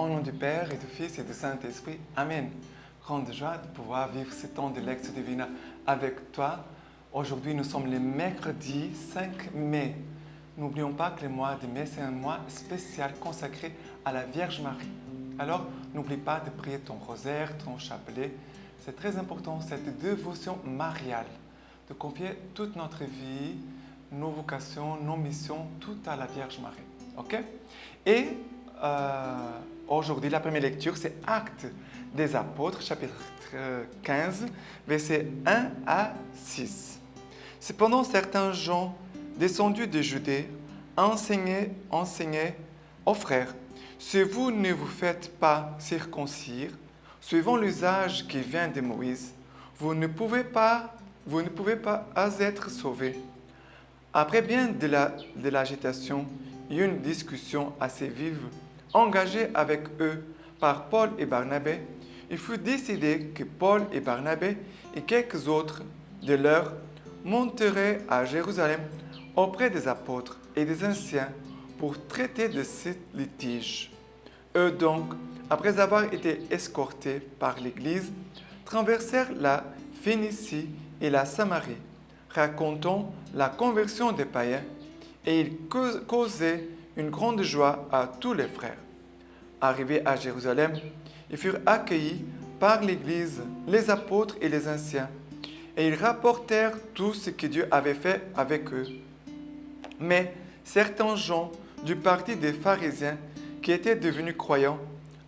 Au nom du Père et du Fils et du Saint-Esprit. Amen. Grande joie de pouvoir vivre ce temps de Lectio Divina avec toi. Aujourd'hui, nous sommes le mercredi 5 mai. N'oublions pas que le mois de mai, c'est un mois spécial consacré à la Vierge Marie. Alors, n'oublie pas de prier ton rosaire, ton chapelet. C'est très important, cette dévotion mariale, de confier toute notre vie, nos vocations, nos missions, tout à la Vierge Marie. Ok? Et aujourd'hui, la première lecture, c'est Actes des Apôtres, chapitre 15, versets 1 à 6. Cependant, certains gens descendus de Judée enseignaient aux frères, si vous ne vous faites pas circoncire, suivant l'usage qui vient de Moïse, vous ne pouvez pas être sauvés. Après bien de l'agitation et une discussion assez vive, engagée avec eux par Paul et Barnabé, il fut décidé que Paul et Barnabé et quelques autres de leurs monteraient à Jérusalem auprès des apôtres et des anciens pour traiter de ce litige. Eux donc, après avoir été escortés par l'Église, traversèrent la Phénicie et la Samarie, racontant la conversion des païens, et ils causaient une grande joie à tous les frères. Arrivés à Jérusalem, ils furent accueillis par l'Église, les apôtres et les anciens, et ils rapportèrent tout ce que Dieu avait fait avec eux. Mais certains gens du parti des pharisiens qui étaient devenus croyants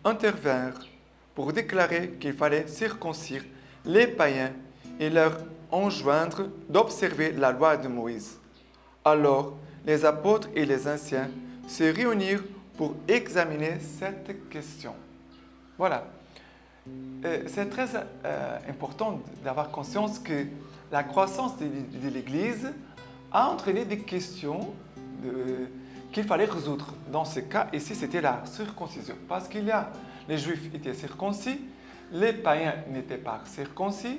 intervinrent pour déclarer qu'il fallait circoncire les païens et leur enjoindre d'observer la loi de Moïse. Alors, les apôtres et les anciens se réunirent pour examiner cette question. Voilà. C'est très important d'avoir conscience que la croissance de l'Église a entraîné des questions qu'il fallait résoudre. Dans ce cas, ici, c'était la circoncision. Parce les Juifs étaient circoncis, les païens n'étaient pas circoncis,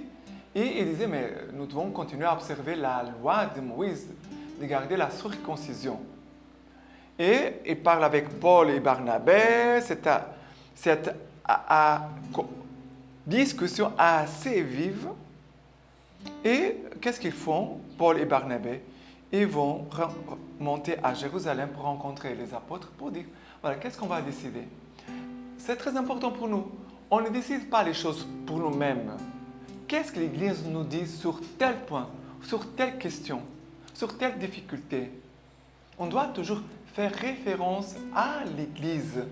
et ils disaient, mais nous devons continuer à observer la loi de Moïse, de garder la circoncision. Et ils parlent avec Paul et Barnabé, cette discussion assez vive. Et qu'est-ce qu'ils font, Paul et Barnabé? Ils vont monter à Jérusalem pour rencontrer les apôtres pour dire, voilà, qu'est-ce qu'on va décider? C'est très important pour nous. On ne décide pas les choses pour nous-mêmes. Qu'est-ce que l'Église nous dit sur tel point, sur telle question, sur telle difficulté? On doit toujours faire référence à l'Église.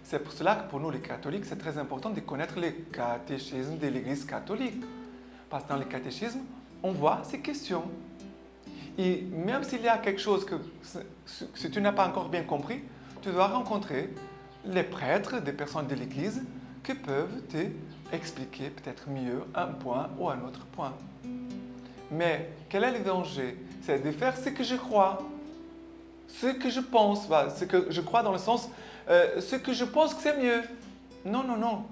C'est pour cela que pour nous les catholiques, c'est très important de connaître les catéchismes de l'Église catholique. Parce que dans les catéchismes, on voit ces questions. Et même s'il y a quelque chose que si tu n'as pas encore bien compris, tu dois rencontrer les prêtres, des personnes de l'Église qui peuvent t'expliquer peut-être mieux un point ou un autre point. Mais quel est le danger? C'est de faire ce que je crois, ce que je pense, ce que je crois dans le sens, ce que je pense que c'est mieux. Non, non, non.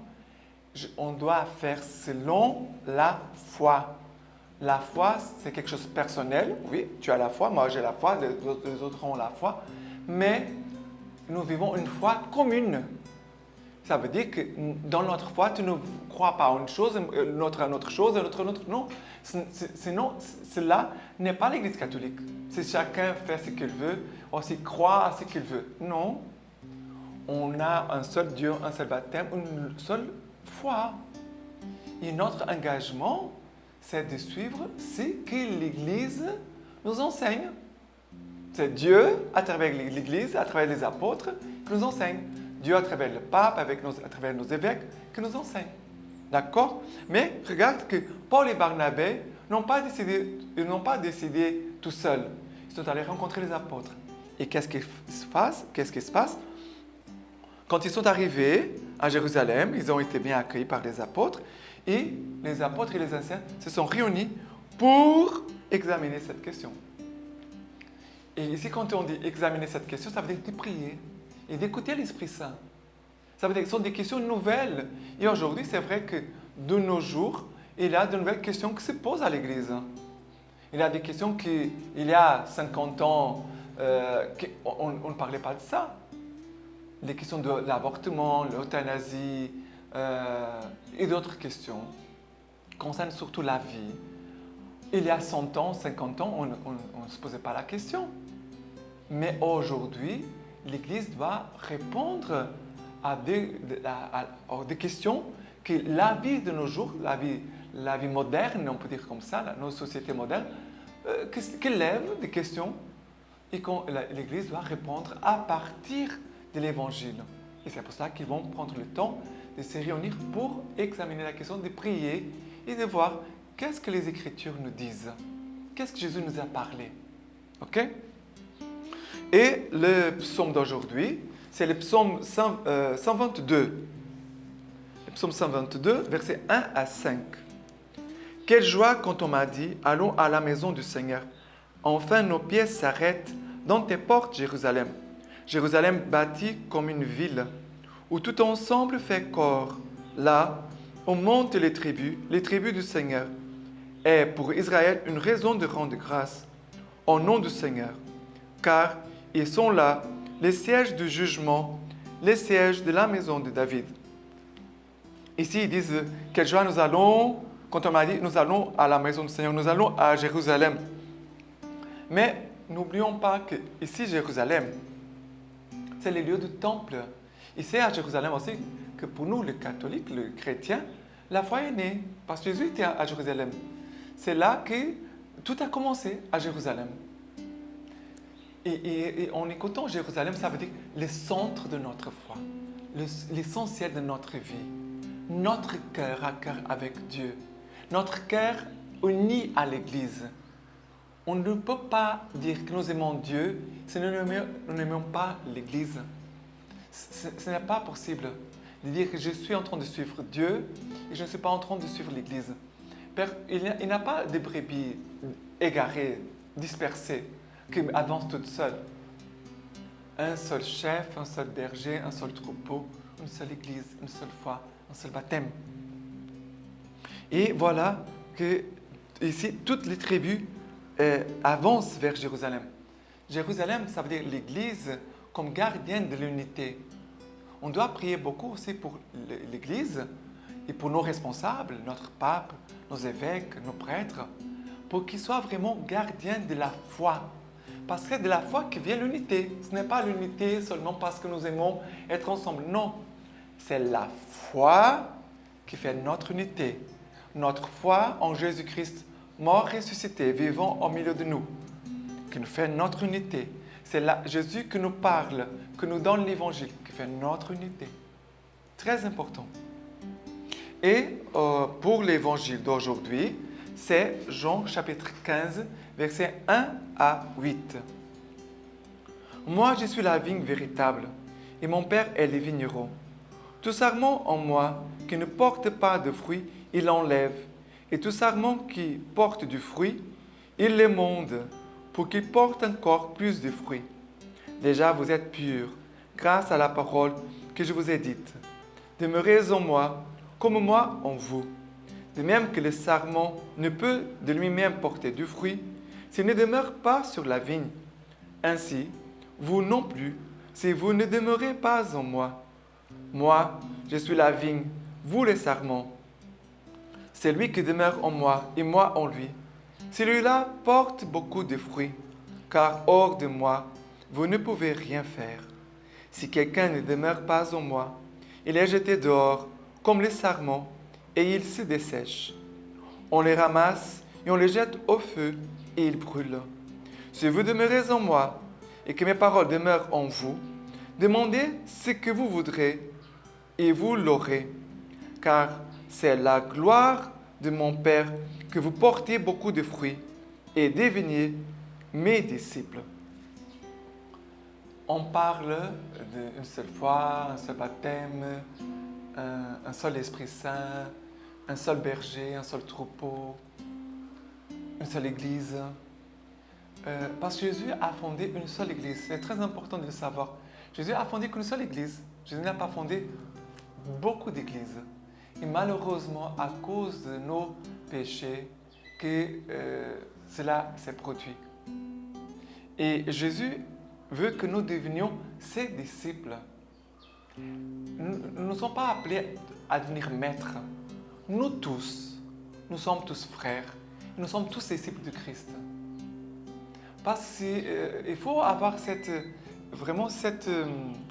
On doit faire selon la foi. La foi, c'est quelque chose de personnel. Oui, tu as la foi, moi j'ai la foi, les autres ont la foi. Mais nous vivons une foi commune. Ça veut dire que dans notre foi, tu ne crois pas à une chose, l'autre à une autre chose, l'autre à une autre. Non, sinon, cela n'est pas l'Église catholique. Si chacun fait ce qu'il veut, aussi croit à ce qu'il veut. Non, on a un seul Dieu, un seul baptême, une seule foi. Et notre engagement, c'est de suivre ce que l'Église nous enseigne. C'est Dieu, à travers l'Église, à travers les apôtres, qui nous enseigne. Dieu, à travers le pape, à travers nos évêques, qui nous enseigne. D'accord? Mais regarde que Paul et Barnabé n'ont pas décidé tout seuls. Ils sont allés rencontrer les apôtres. Et qu'est-ce qui se passe? Quand ils sont arrivés à Jérusalem, ils ont été bien accueillis par les apôtres. Et les apôtres et les anciens se sont réunis pour examiner cette question. Et ici, quand on dit examiner cette question, ça veut dire de prier et d'écouter l'Esprit Saint. Ça veut dire que ce sont des questions nouvelles. Et aujourd'hui, c'est vrai que de nos jours, il y a de nouvelles questions qui se posent à l'Église. Il y a des questions il y a 50 ans, on ne parlait pas de ça. les questions de l'avortement, l'euthanasie et d'autres questions concernent surtout la vie. Il y a 100 ans, 50 ans, on ne se posait pas la question. Mais aujourd'hui, l'Église doit répondre à des questions que la vie de nos jours, la vie moderne, on peut dire comme ça, nos sociétés modernes, qui lèvent des questions et que l'Église doit répondre à partir de l'Évangile. Et c'est pour ça qu'ils vont prendre le temps de se réunir pour examiner la question, de prier et de voir qu'est-ce que les Écritures nous disent. Qu'est-ce que Jésus nous a parlé. OK? Et le psaume d'aujourd'hui, c'est le psaume 122. Le psaume 122, versets 1 à 5. Quelle joie quand on m'a dit, allons à la maison du Seigneur. Enfin, nos pieds s'arrêtent dans tes portes, Jérusalem. Jérusalem bâtie comme une ville, où tout ensemble fait corps. Là, on monte les tribus du Seigneur. Et pour Israël, une raison de rendre grâce au nom du Seigneur. Car ils sont là, les sièges du jugement, les sièges de la maison de David. Ici, ils disent, quelle joie nous allons, quand on m'a dit, nous allons à la maison du Seigneur, nous allons à Jérusalem. Mais n'oublions pas que ici, Jérusalem, c'est le lieu du temple. Et c'est à Jérusalem aussi que pour nous, les catholiques, les chrétiens, la foi est née, parce que Jésus était à Jérusalem. C'est là que tout a commencé, à Jérusalem. Et en écoutant Jérusalem, ça veut dire le centre de notre foi, l'essentiel de notre vie, notre cœur à cœur avec Dieu, notre cœur uni à l'Église. On ne peut pas dire que nous aimons Dieu si nous n'aimons pas l'Église. Ce n'est pas possible de dire que je suis en train de suivre Dieu et je ne suis pas en train de suivre l'Église. Il n'y a pas de brebis égarées, dispersées, qui avancent toutes seules. Un seul chef, un seul berger, un seul troupeau, une seule Église, une seule foi, un seul baptême. Et voilà que ici, toutes les tribus avancent vers Jérusalem. Jérusalem, ça veut dire l'Église comme gardienne de l'unité. On doit prier beaucoup aussi pour l'Église et pour nos responsables, notre pape, nos évêques, nos prêtres, pour qu'ils soient vraiment gardiens de la foi. Parce que c'est de la foi que vient l'unité. Ce n'est pas l'unité seulement parce que nous aimons être ensemble. Non, c'est la foi qui fait notre unité. Notre foi en Jésus-Christ, mort, ressuscité, vivant au milieu de nous, qui nous fait notre unité. C'est là Jésus qui nous parle, qui nous donne l'Évangile, qui fait notre unité. Très important. Et pour l'Évangile d'aujourd'hui, c'est Jean chapitre 15, versets 1 à 8. Moi, je suis la vigne véritable, et mon Père est le vigneron. Tout sarment en moi qui ne porte pas de fruit, il l'enlève. Et tout sarment qui porte du fruit, il l'émonde, pour qu'il porte encore plus de fruits. Déjà, vous êtes purs, grâce à la parole que je vous ai dite. Demeurez en moi, comme moi en vous. De même que le sarment ne peut de lui-même porter du fruit, s'il ne demeure pas sur la vigne. Ainsi, vous non plus, si vous ne demeurez pas en moi. Moi, je suis la vigne, vous les sarments. C'est lui qui demeure en moi et moi en lui. Celui-là porte beaucoup de fruits, car hors de moi, vous ne pouvez rien faire. Si quelqu'un ne demeure pas en moi, il est jeté dehors comme les sarments et il se dessèche. On les ramasse et on les jette au feu et ils brûlent. Si vous demeurez en moi et que mes paroles demeurent en vous, demandez ce que vous voudrez et vous l'aurez. Car c'est la gloire de mon Père que vous portiez beaucoup de fruits et deveniez mes disciples. On parle d'une seule foi, un seul baptême, un seul Esprit Saint, un seul berger, un seul troupeau, une seule Église. Parce que Jésus a fondé une seule Église. C'est très important de le savoir. Jésus a fondé qu'une seule Église. Jésus n'a pas fondé beaucoup d'églises. Et malheureusement, à cause de nos péchés, que cela s'est produit. Et Jésus veut que nous devenions ses disciples. Nous ne sommes pas appelés à devenir maîtres. Nous tous, nous sommes tous frères. Nous sommes tous disciples de Christ. Parce qu'il faut avoir vraiment cette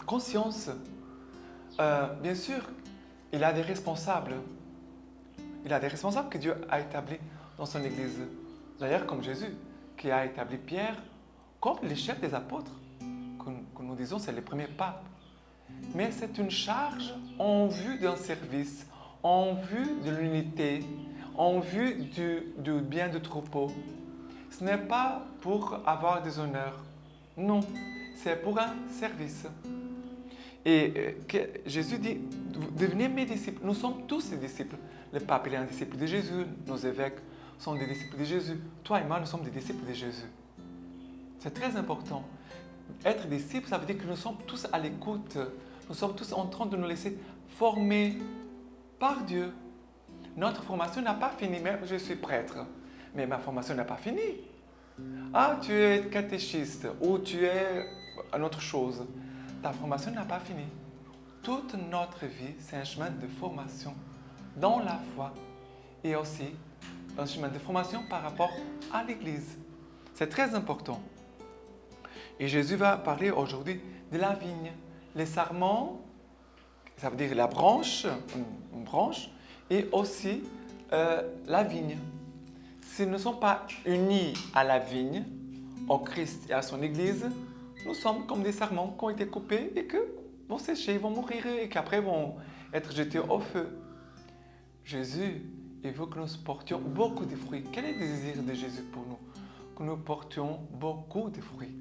conscience. Bien sûr, il a des responsables. Il a des responsables que Dieu a établis dans son Église. D'ailleurs, comme Jésus, qui a établi Pierre comme les chefs des apôtres, que nous disons c'est les premiers papes. Mais c'est une charge en vue d'un service, en vue de l'unité, en vue du bien du troupeau. Ce n'est pas pour avoir des honneurs. Non, c'est pour un service. Et Jésus dit, devenez mes disciples. Nous sommes tous des disciples. Le pape il est un disciple de Jésus, nos évêques sont des disciples de Jésus. Toi et moi, nous sommes des disciples de Jésus. C'est très important. Être disciple, ça veut dire que nous sommes tous à l'écoute. Nous sommes tous en train de nous laisser former par Dieu. Notre formation n'a pas fini, même je suis prêtre, mais ma formation n'a pas fini. Ah, tu es catéchiste ou tu es une autre chose. Ta formation n'a pas fini. Toute notre vie, c'est un chemin de formation dans la foi et aussi un chemin de formation par rapport à l'Église. C'est très important. Et Jésus va parler aujourd'hui de la vigne. Les sarments, ça veut dire la branche, une branche, et aussi la vigne. S'ils ne sont pas unis à la vigne, au Christ et à son Église, nous sommes comme des sarments qui ont été coupés et qui vont sécher, vont mourir et qui après vont être jetés au feu. Jésus, il veut que nous portions beaucoup de fruits. Quel est le désir de Jésus pour nous? Que nous portions beaucoup de fruits.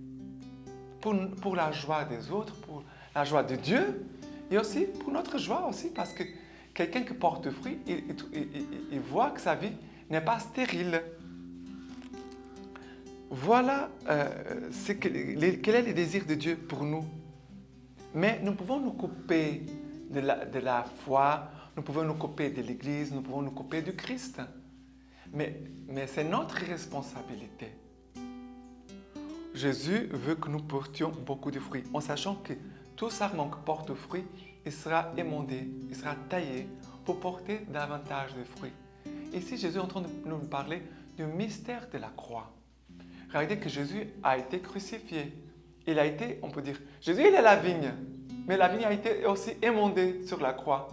Pour la joie des autres, pour la joie de Dieu et aussi pour notre joie aussi parce que quelqu'un qui porte fruit, il voit que sa vie n'est pas stérile. Voilà quel est le désir de Dieu pour nous. Mais nous pouvons nous couper de la foi, nous pouvons nous couper de l'Église, nous pouvons nous couper du Christ. Mais c'est notre responsabilité. Jésus veut que nous portions beaucoup de fruits, en sachant que tout sarment qui porte fruit, il sera émondé, il sera taillé pour porter davantage de fruits. Ici, Jésus est en train de nous parler du mystère de la croix. Regardez que Jésus a été crucifié. Il a été, on peut dire, Jésus il est la vigne, mais la vigne a été aussi émondée sur la croix.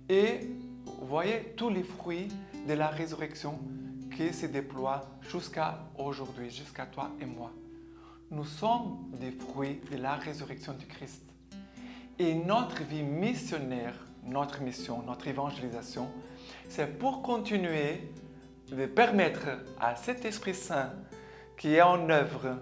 Et vous voyez tous les fruits de la résurrection qui se déploient jusqu'à aujourd'hui, jusqu'à toi et moi. Nous sommes des fruits de la résurrection du Christ. Et notre vie missionnaire, notre mission, notre évangélisation, c'est pour continuer de permettre à cet Esprit Saint qui est en œuvre,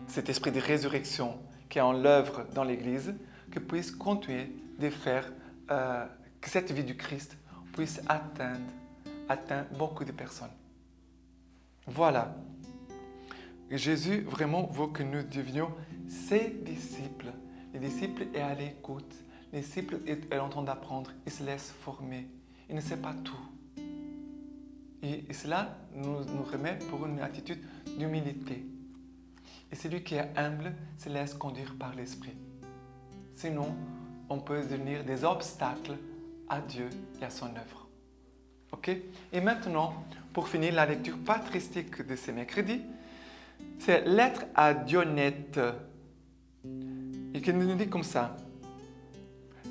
cet esprit de résurrection qui est en œuvre dans l'Église, qu'il puisse continuer de faire que cette vie du Christ puisse atteindre beaucoup de personnes. Voilà. Jésus vraiment veut que nous devenions ses disciples. Les disciples est à l'écoute. Les disciples est en train d'apprendre. Il se laisse former. Il ne sait pas tout. Et cela nous remet pour une attitude d'humilité. Et celui qui est humble se laisse conduire par l'Esprit. Sinon, on peut devenir des obstacles à Dieu et à son œuvre. Ok? Et maintenant, pour finir la lecture patristique de ce mercredi, c'est lettre à Dionette. Et qui nous dit comme ça.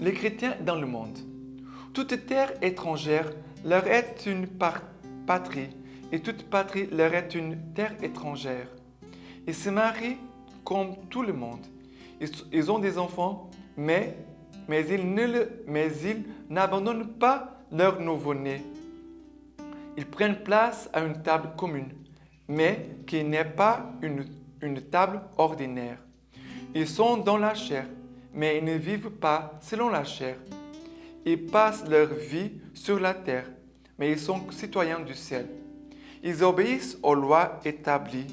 Les chrétiens dans le monde. Toute terre étrangère leur est une patrie, et toute patrie leur est une terre étrangère. Ils se marient comme tout le monde. Ils ont des enfants, mais ils n'abandonnent pas leur nouveau-né. Ils prennent place à une table commune, mais qui n'est pas une table ordinaire. Ils sont dans la chair, mais ils ne vivent pas selon la chair. Ils passent leur vie sur la terre, mais ils sont citoyens du ciel. Ils obéissent aux lois établies,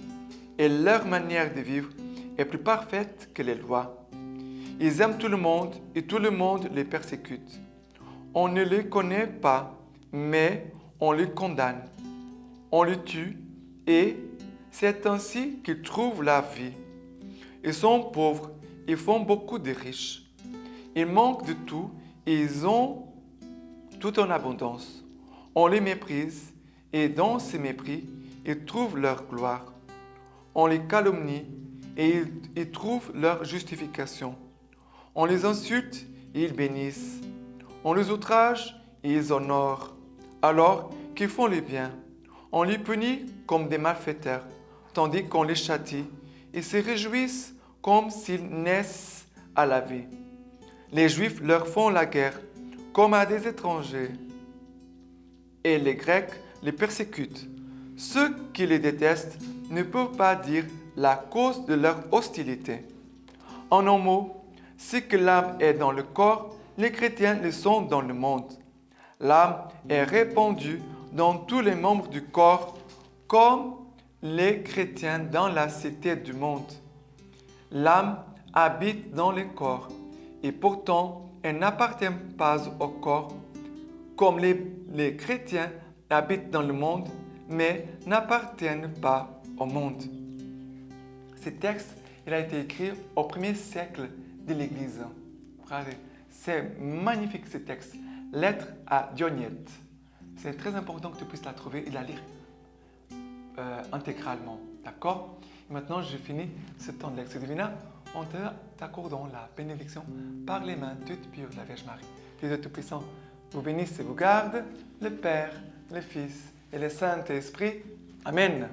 et leur manière de vivre est plus parfaite que les lois. Ils aiment tout le monde, et tout le monde les persécute. On ne les connaît pas, mais on les condamne. On les tue, et c'est ainsi qu'ils trouvent la vie. Ils sont pauvres, ils font beaucoup de riches. Ils manquent de tout et ils ont tout en abondance. On les méprise et dans ces mépris, ils trouvent leur gloire. On les calomnie et ils trouvent leur justification. On les insulte et ils bénissent. On les outrage et ils honorent, alors qu'ils font le bien. On les punit comme des malfaiteurs, tandis qu'on les châtie et se réjouissent comme s'ils naissent à la vie. Les Juifs leur font la guerre comme à des étrangers, et les Grecs les persécutent. Ceux qui les détestent ne peuvent pas dire la cause de leur hostilité. En un mot, si que l'âme est dans le corps, les chrétiens le sont dans le monde. L'âme est répandue dans tous les membres du corps, comme les chrétiens dans la cité du monde. L'âme habite dans le corps, et pourtant elle n'appartient pas au corps, comme les chrétiens habitent dans le monde, mais n'appartiennent pas au monde. Ce texte, il a été écrit au 1er siècle de l'Église. Regardez, c'est magnifique ce texte. Lettre à Dionyette. C'est très important que tu puisses la trouver et la lire intégralement. D'accord? Maintenant, je finis ce temps de Lectio Divina en t'accordant la bénédiction par les mains toutes pures de la Vierge Marie. Dieu Tout-Puissant vous bénisse et vous garde, le Père, le Fils et le Saint-Esprit. Amen.